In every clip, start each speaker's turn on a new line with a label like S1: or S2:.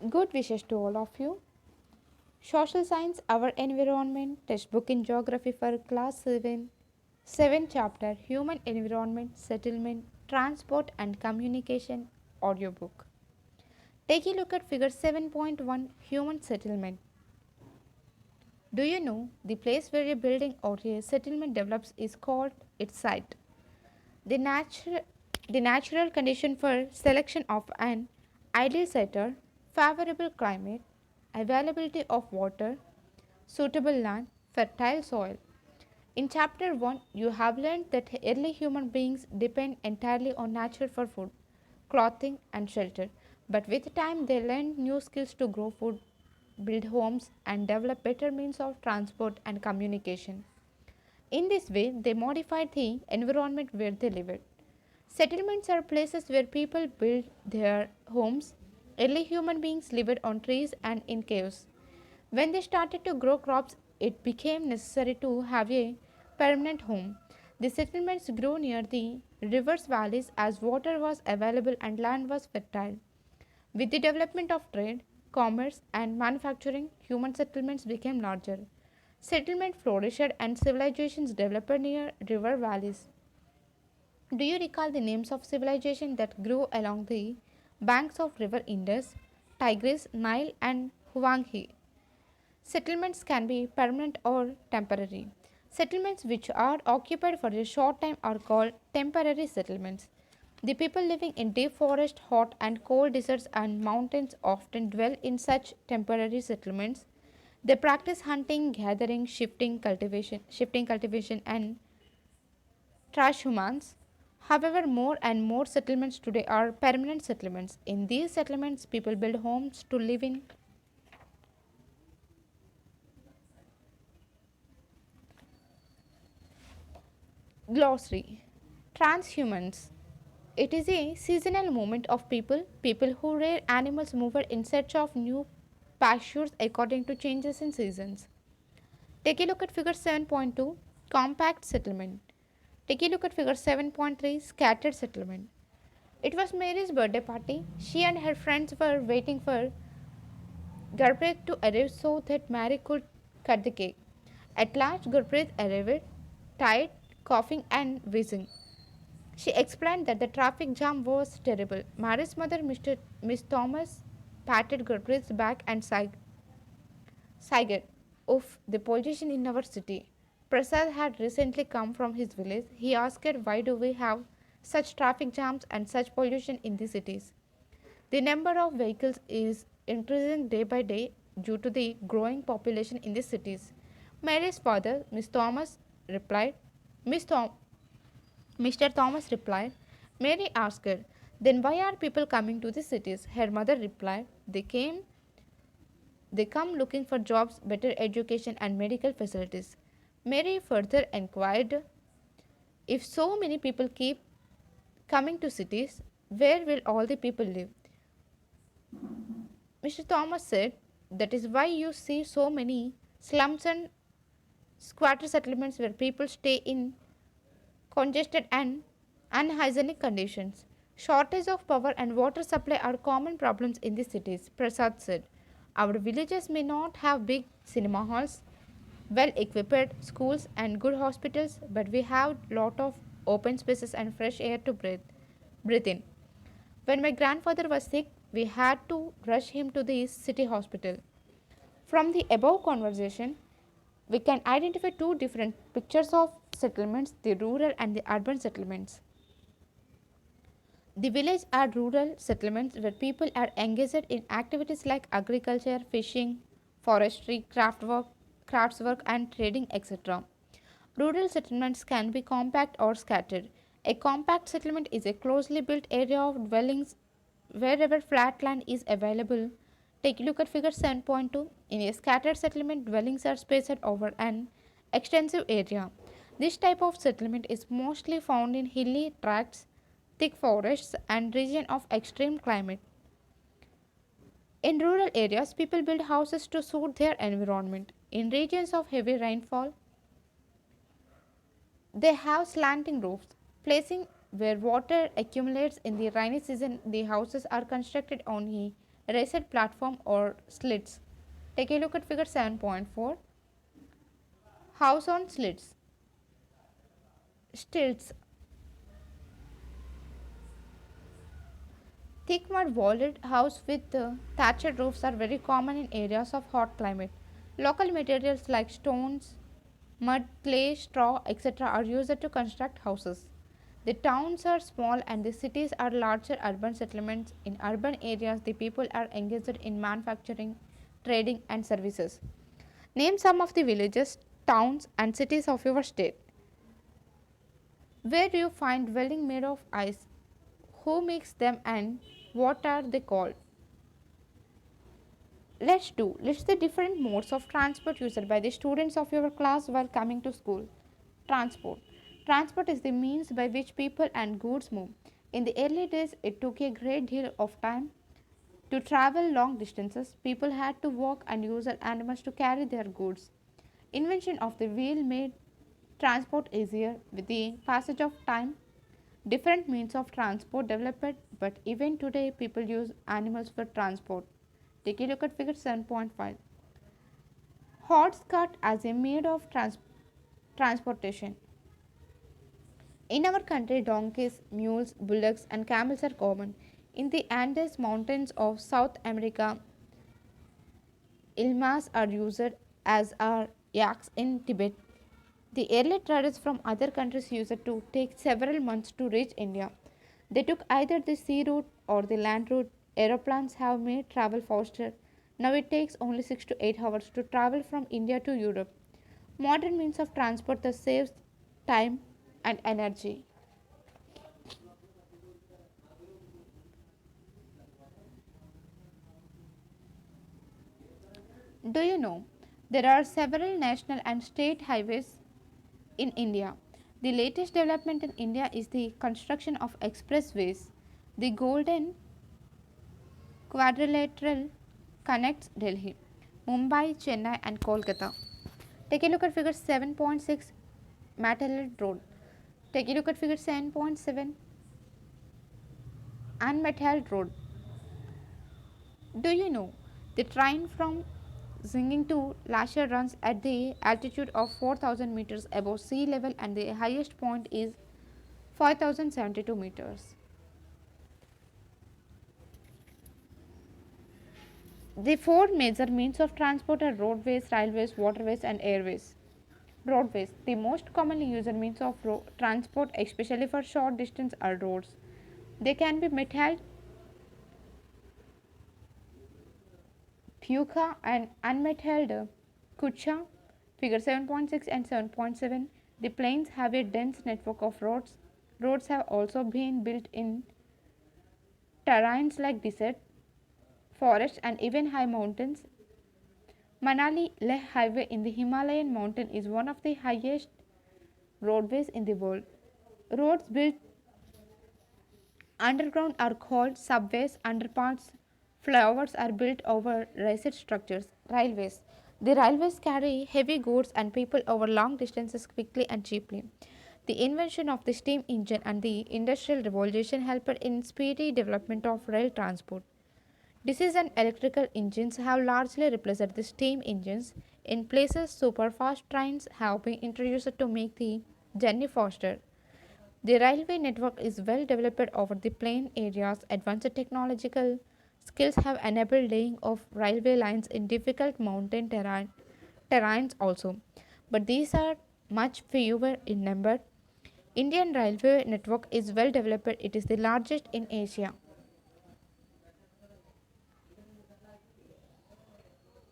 S1: Good wishes to all of you. Social Science, Our Environment, textbook in Geography for Class 7. 7th chapter, Human Environment, Settlement, Transport and Communication, audiobook. Take a look at figure 7.1, Human Settlement. Do you know the place where a building or a settlement develops is called its site? The, natu- the natural condition for selection of an ideal site are favorable climate, availability of water, suitable land, fertile soil. In chapter 1, you have learned that early human beings depend entirely on nature for food, clothing, and shelter. But with time, they learned new skills to grow food, build homes, and develop better means of transport and communication. In this way, they modified the environment where they lived. Settlements are places where people build their homes. Early human beings lived on trees and in caves. When they started to grow crops, it became necessary to have a permanent home. The settlements grew near the rivers' valleys as water was available and land was fertile. With the development of trade, commerce, and manufacturing, human settlements became larger. Settlement flourished and civilizations developed near river valleys. Do you recall the names of civilizations that grew along the banks of river Indus, Tigris, Nile, and Huanghe? Settlements can be permanent or temporary. Settlements which are occupied for a short time are called temporary settlements. The people living in deep forest, hot and cold deserts, and mountains often dwell in such temporary settlements. They practice hunting, gathering, shifting cultivation, and transhumance. However, more and more settlements today are permanent settlements. In these settlements, people build homes to live in. Glossary. Transhumans. It is a seasonal movement of people who rear animals move in search of new pastures according to changes in seasons. Take a look at figure 7.2, compact settlement. Take a look at figure 7.3, scattered settlement. It was Mary's birthday party. She and her friends were waiting for Gurpreet to arrive so that Mary could cut the cake. At last, Gurpreet arrived, tired, coughing, and wheezing. She explained that the traffic jam was terrible. Mary's mother, Miss Thomas, patted Gurpreet's back and sighed, "Oof, the pollution in our city." Prasad had recently come from his village. He asked, "Why do we have such traffic jams and such pollution in the cities?" The number of vehicles is increasing day by day due to the growing population in the cities. Mary's father, replied, Miss Thom- Mr. Thomas replied. Mary asked her, "Then why are people coming to the cities?" Her mother replied, They come looking for jobs, better education, and medical facilities." Mary further inquired, "If so many people keep coming to cities, where will all the people live?" Mr. Thomas said, "That is why you see so many slums and squatter settlements where people stay in congested and unhygienic conditions. Shortage of power and water supply are common problems in the cities," Prasad said. "Our villages may not have big cinema halls, well equipped schools, and good hospitals, but we have lot of open spaces and fresh air to breathe in. When my grandfather was sick, we had to rush him to the city hospital." From the above conversation, we can identify two different pictures of settlements, the rural and the urban settlements. The village are rural settlements where people are engaged in activities like agriculture, fishing, forestry, craftswork, and trading, etc. Rural settlements can be compact or scattered. A compact settlement is a closely built area of dwellings wherever flat land is available. Take a look at figure 7.2. In a scattered settlement, dwellings are spaced over an extensive area. This type of settlement is mostly found in hilly tracts, thick forests, and regions of extreme climate. In rural areas, people build houses to suit their environment. In regions of heavy rainfall, they have slanting roofs, placing where water accumulates in the rainy season. The houses are constructed on a raised platform or slits. Take a look at figure 7.4. House on slits. Stilts. Thick mud walled house with thatched roofs are very common in areas of hot climate. Local materials like stones, mud, clay, straw, etc. are used to construct houses. The towns are small and the cities are larger urban settlements. In urban areas, the people are engaged in manufacturing, trading, and services. Name some of the villages, towns, and cities of your state. Where do you find dwelling made of ice? Who makes them and what are they called? Let's do. List the different modes of transport used by the students of your class while coming to school. Transport. Transport is the means by which people and goods move. In the early days, it took a great deal of time to travel long distances. People had to walk and use animals to carry their goods. Invention of the wheel made transport easier. With the passage of time, different means of transport developed, but even today, people use animals for transport. Take a look at figure 7.5. Horse cart as a mode of transportation. In our country, donkeys, mules, bullocks, and camels are common. In the Andes mountains of South America, ilmas are used, as are yaks in Tibet. The early traders from other countries used to take several months to reach India. They took either the sea route or the land route. Aeroplanes have made travel faster. Now it takes only 6 to 8 hours to travel from India to Europe. Modern means of transport that saves time and energy. Do you know there are several national and state highways in India? The latest development in India is the construction of expressways. The Golden Quadrilateral connects Delhi, Mumbai, Chennai, and Kolkata. Take a look at figure 7.6, Metal Road. Take a look at figure 7.7, Unmetalled Road. Do you know the train from Zinging to Lasher runs at the altitude of 4000 meters above sea level and the highest point is 5072 meters. The four major means of transport are roadways, railways, waterways, and airways. Roadways. The most commonly used means of transport, especially for short distance, are roads. They can be metalled, puka, and unmetalled kucha. Figure 7.6 and 7.7. The plains have a dense network of roads. Roads have also been built in terrains like desert, forests, and even high mountains. Manali Leh Highway in the Himalayan mountain is one of the highest roadways in the world. Roads built underground are called subways, underpass, flyovers are built over raised structures, railways. The railways carry heavy goods and people over long distances quickly and cheaply. The invention of the steam engine and the industrial revolution helped in speedy development of rail transport. Diesel and electrical engines have largely replaced the steam engines. In places, superfast trains have been introduced to make the journey faster. The railway network is well developed over the plain areas. Advanced technological skills have enabled laying of railway lines in difficult mountain terrains also. But these are much fewer in number. Indian railway network is well developed. It is the largest in Asia.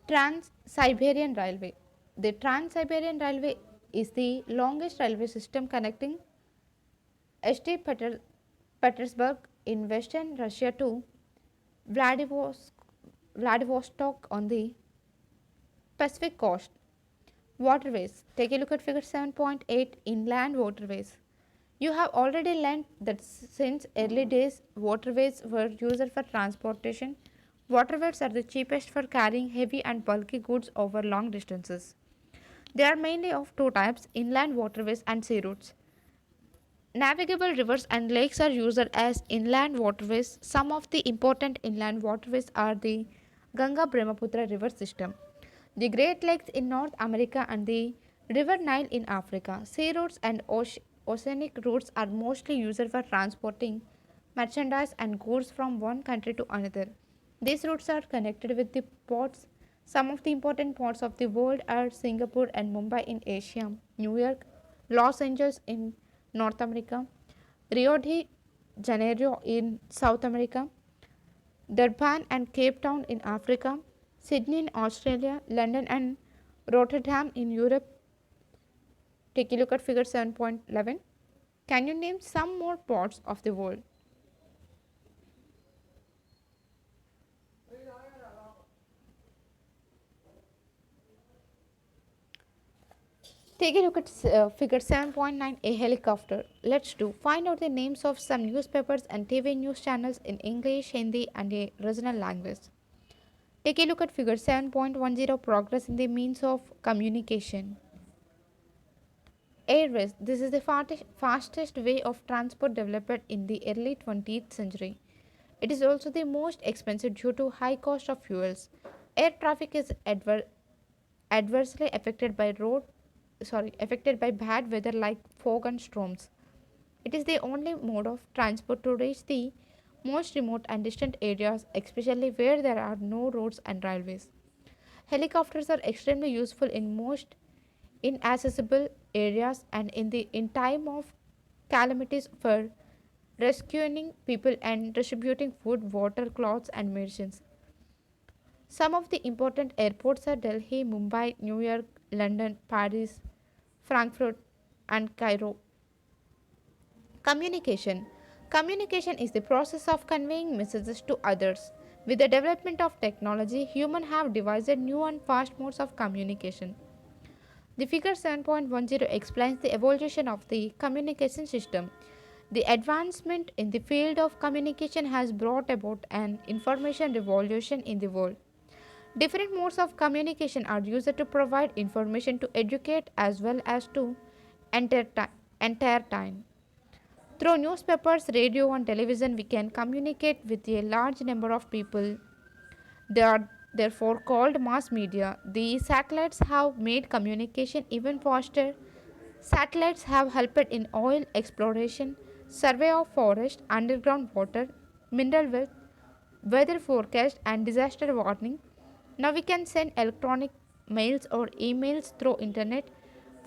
S1: Trans-Siberian Railway. The Trans-Siberian Railway is the longest railway system connecting St. Petersburg in western Russia to Vladivostok, Vladivostok on the Pacific coast. Waterways. Take a look at figure 7.8, inland waterways. You have already learned that since early days waterways were used for transportation. Waterways are the cheapest for carrying heavy and bulky goods over long distances. They are mainly of two types, inland waterways and sea routes. Navigable rivers and lakes are used as inland waterways. Some of the important inland waterways are the Ganga Brahmaputra river system, the Great Lakes in North America, and the River Nile in Africa. Sea routes and oceanic routes are mostly used for transporting merchandise and goods from one country to another. These routes are connected with the ports. Some of the important ports of the world are Singapore and Mumbai in Asia, New York, Los Angeles in North America, Rio de Janeiro in South America, Durban and Cape Town in Africa, Sydney in Australia, London and Rotterdam in Europe. Take a look at figure 7.11. Can you name some more ports of the world? Take a look at figure 7.9, a helicopter. Let's do. Find out the names of some newspapers and TV news channels in English, Hindi, and a regional language. Take a look at figure 7.10, progress in the means of communication. Airways. This is the fastest way of transport developed in the early 20th century. It is also the most expensive due to high cost of fuels. Air traffic is adversely affected by bad weather like fog and storms. It is the only mode of transport to reach the most remote and distant areas, especially where there are no roads and railways. Helicopters are extremely useful in most inaccessible areas and in time of calamities for rescuing people and distributing food, water, clothes, and medicines. Some of the important airports are Delhi, Mumbai, New York, London, Paris, Frankfurt, and Cairo. Communication. Communication is the process of conveying messages to others. With the development of technology, humans have devised new and fast modes of communication. The figure 7.10 explains the evolution of the communication system. The advancement in the field of communication has brought about an information revolution in the world. Different modes of communication are used to provide information to educate as well as to entertain. Through newspapers, radio, and television, we can communicate with a large number of people. They are therefore called mass media. The satellites have made communication even faster. Satellites have helped in oil exploration, survey of forest, underground water, mineral wealth, weather forecast, and disaster warning. Now we can send electronic mails or emails through internet.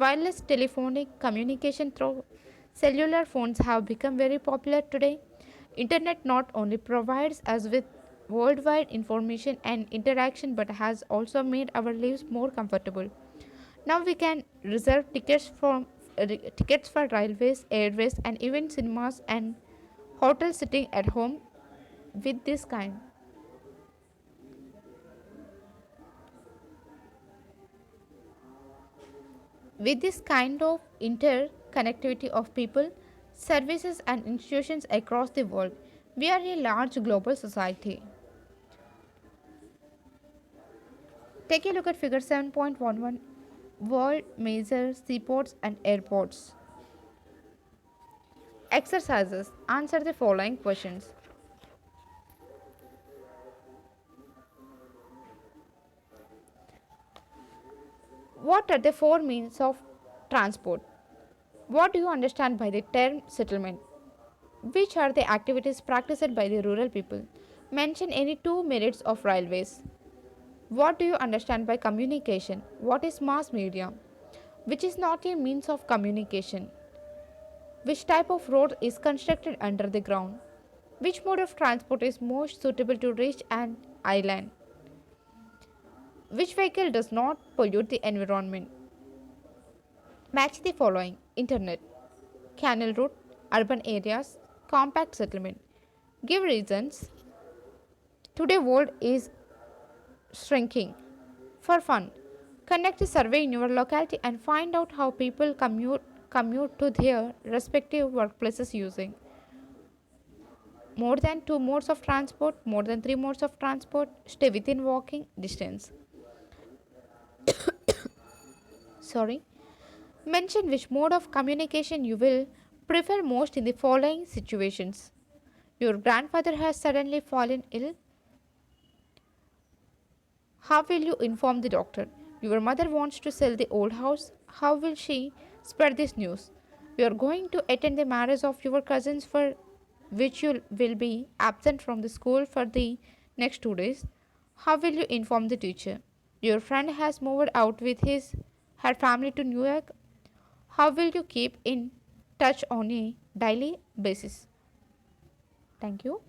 S1: Wireless telephonic communication through cellular phones have become very popular today. Internet not only provides us with worldwide information and interaction but has also made our lives more comfortable. Now we can reserve tickets for railways, airways, and even cinemas and hotels sitting at home with this kind. With this kind of interconnectivity of people, services, and institutions across the world, we are a large global society. Take a look at figure 7.11, world major seaports and airports. Exercises. Answer the following questions. What are the four means of transport? What do you understand by the term settlement? Which are the activities practiced by the rural people? Mention any two merits of railways. What do you understand by communication? What is mass media? Which is not a means of communication? Which type of road is constructed under the ground? Which mode of transport is most suitable to reach an island? Which vehicle does not pollute the environment? Match the following: internet, canal route, urban areas, compact settlement. Give reasons. Today world is shrinking. For fun, conduct a survey in your locality and find out how people commute to their respective workplaces using more than two modes of transport, more than three modes of transport, stay within walking distance. Sorry. Mention which mode of communication you will prefer most in the following situations? Your grandfather has suddenly fallen ill. How will you inform the doctor? Your mother wants to sell the old house. How will she spread this news? You are going to attend the marriage of your cousins for which you will be absent from the school for the next 2 days. How will you inform the teacher? Your friend has moved out with his her family to New York. How will you keep in touch on a daily basis? Thank you.